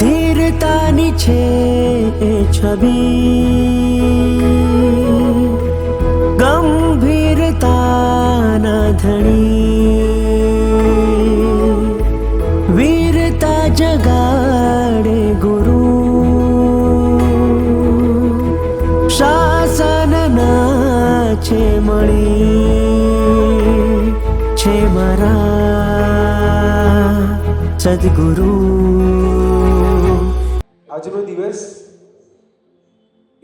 ધીરતાની છે એ છબી, ગંભીરતાના ધણી, વીરતા જગાડે ગુરુ, શાસનના છે મળી, છે મારા સદગુરુ. આજનો દિવસ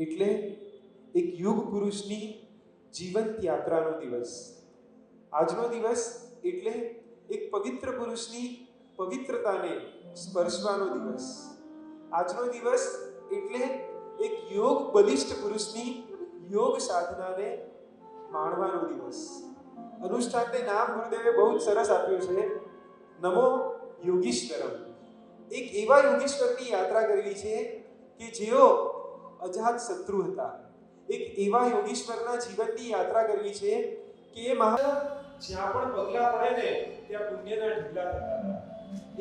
એટલે એક યુગ પુરુષની જીવંત યાત્રાનો દિવસ. આજનો દિવસ એટલે એક પવિત્ર પુરુષની પવિત્રતાને સ્પર્શવાનો દિવસ. આજનો દિવસ એટલે એક યોગ બલિષ્ઠ પુરુષની યોગ સાધનાને માણવાનો દિવસ. અનુષ્ઠાનને નામ ગુરુદેવે બહુ જ સરસ આપ્યું છે, નમો યોગીશ્વરમ. એક એવા યોગીશ્વરની યાત્રા કરવી છે કે જેઓ અજાત શત્રુ હતા. એક એવા યોગીશ્વરના જીવનની યાત્રા કરવી છે કે એ જ્યાં પણ પગલા પડે ને ત્યાં પુણ્યના ઢગલા થતા હતા.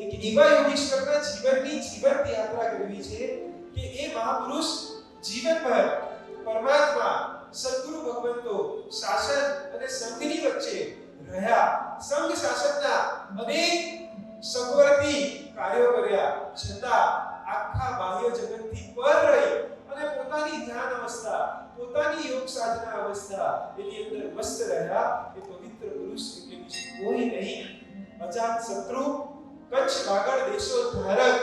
એક એવા યોગીશ્વરના જીવનની જીવંત યાત્રા કરવી છે કે એ મહાપુરુષ જીવનભર પરમાત્મા, સદગુરુ ભગવંતો, શાસન અને સંઘની વચ્ચે રહ્યા. સંઘ શાસનના અનેક સગવડથી કાર્યો કર્યા છતાં આખા બાહ્ય જગતથી પર રહી અને પોતાની ધ્યાન અવસ્થા, પોતાની યોગ સાધના અવસ્થા એની અંદર મસ્ત રહ્યા. એ પવિત્ર પુરુષ એટલે બીજું કોઈ નહીં, અજાત શત્રુ, કચ્છ વાગડ દેશો ધારક,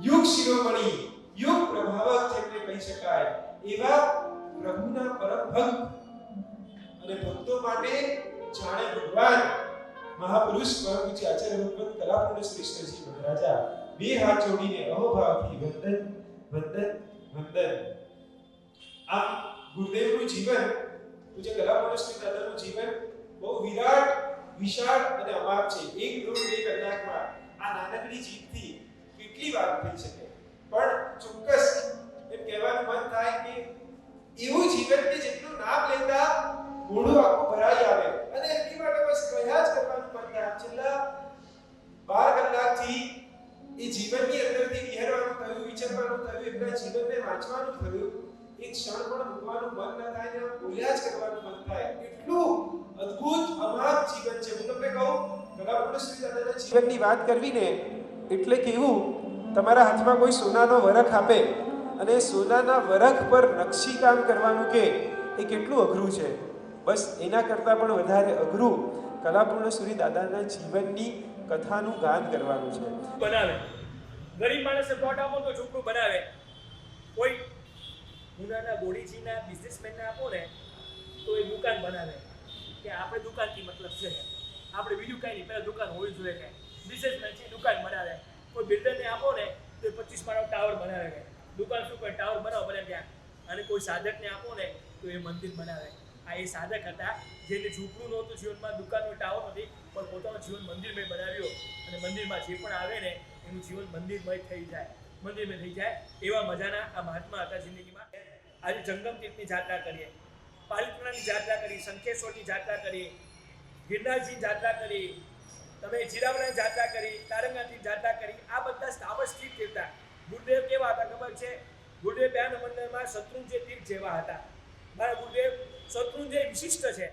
યુગ શિરોમણી, યુગ પ્રભાવક જેમને કહી શકાય એવા પ્રભુના પરમ ભક્ત અને ભક્તો માટે જાણે ભગવાન મહાપુરુષ પરમ પૂજ્ય આચાર્ય ભગવંત કલાપૂર્ણ શ્રેષ્ઠજી મહારાજા બે હાથ જોડીને અહોભાવથી વંદન વંદન વંદન. આ ગુરુદેવનું જીવન, પૂજ્ય કલાપૂર્ણ શ્રી દાદાનું જીવન બહુ વિરાટ, વિશાળ અને અમાપ છે. 1-2 કલાકમાં આ નાનકડી જીભથી કેટલી વાત થઈ શકે, પણ ચોક્કસ એમ કહેવાનું મન થાય કે એવું જીવન કે જેટલું નામ લેતા મોઢું આખું ભરાઈ આવે અને એટલી માટે બસ કહ્યા જ કરવાનું મન થાય. છેલ્લા 12 કલાકથી એ જીવનની અંદરથી વિહરવાનું થયું, વિચારવાનું થયું, એમના જીવનને વાંચવાનું થયું. એક ક્ષણ પણ મૂકવાનું મન ન થાય ને બોલ્યા જ કરવાનું મન થાય. એટલું અદ્ભુત અમાપ જીવન છે. હું તમને કહું, કલાપૂર્ણ શ્રી દાદાના જીવનની વાત કરવી ને એટલે કેવું, તમારા હાથમાં કોઈ સોનાનો વરખ આપે અને સોનાના વરખ પર નકશી કામ કરવાનું કે એ કેટલું અઘરું છે. બસ એના કરતાં પણ વધારે અઘરું કલાપૂર્ણ શ્રી દાદાના જીવનની કથાનું ગાન કરવાનું છે. બનાવે ગરીબ માણસે પ્લોટ આપો તો ઝૂંપડું બનાવે. કોઈ મુનાના ગોળીજીના બિઝનેસમેનને આપો ને તો એ દુકાન બનાવે કે આપણે દુકાનથી મતલબ છે, આપણે બીજું કાંઈ નહીં, પહેલાં દુકાન હોવી જોઈએ. કાંઈ બિઝનેસમેન છે દુકાન બનાવે. કોઈ બિલ્ડરને આપો ને તો 25 માળનો ટાવર બનાવે. દુકાન શું કોઈ ટાવર બનાવો ભલે ત્યાં. અને કોઈ સાધકને આપો ને તો એ મંદિર બનાવે. આ એ સાધક હતા જેને ઝૂંપડું નહોતું જીવનમાં, દુકાનનો ટાવર નથી, પણ પોતાનું જીવન મંદિરમય બનાવ્યો. અને મંદિરમાં જે પણ આવે ને એનું જીવન મંદિરમય થઈ જાય, મંદિરમય થઈ જાય. એવા મજાના આ મહાત્મા હતા જિંદગીમાં. આજે જંગમ તીર્થની જાત્રા કરીએ, પાલિતાણાની જાત્રા કરી, શંખેશ્વરની જાત્રા કરી, ગિરનારજીની જાત્રા કરી, તમે જીરાવડાની જાત્રા કરી, તારંગાની જાત્રા કરી. આ બધા સ્થાવર તીર્થ હતા. ગુરુદેવ કેવા હતા ખબર છે? ગુરુદેવ બે નંબરમાં શત્રુંજય તીર્થ જેવા હતા. મારા ગુરુદેવ શત્રુંજય વિશિષ્ટ છે.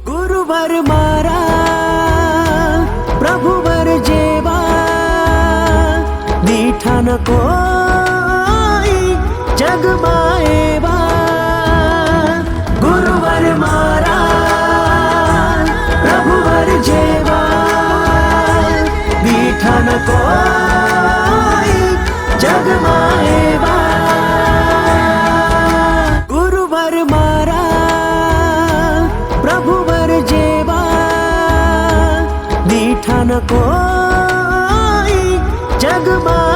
ગુરુવર મારા પ્રભુવર જેવા દીઠા ન કોઈ જગમાં એવા. ગુરુવર મારા પ્રભુવર જેવા દીઠા ન કોઈ જગમાં એવા. ગુરુવર મારા પ્રભુવર જેવા मीठा न कोई जग में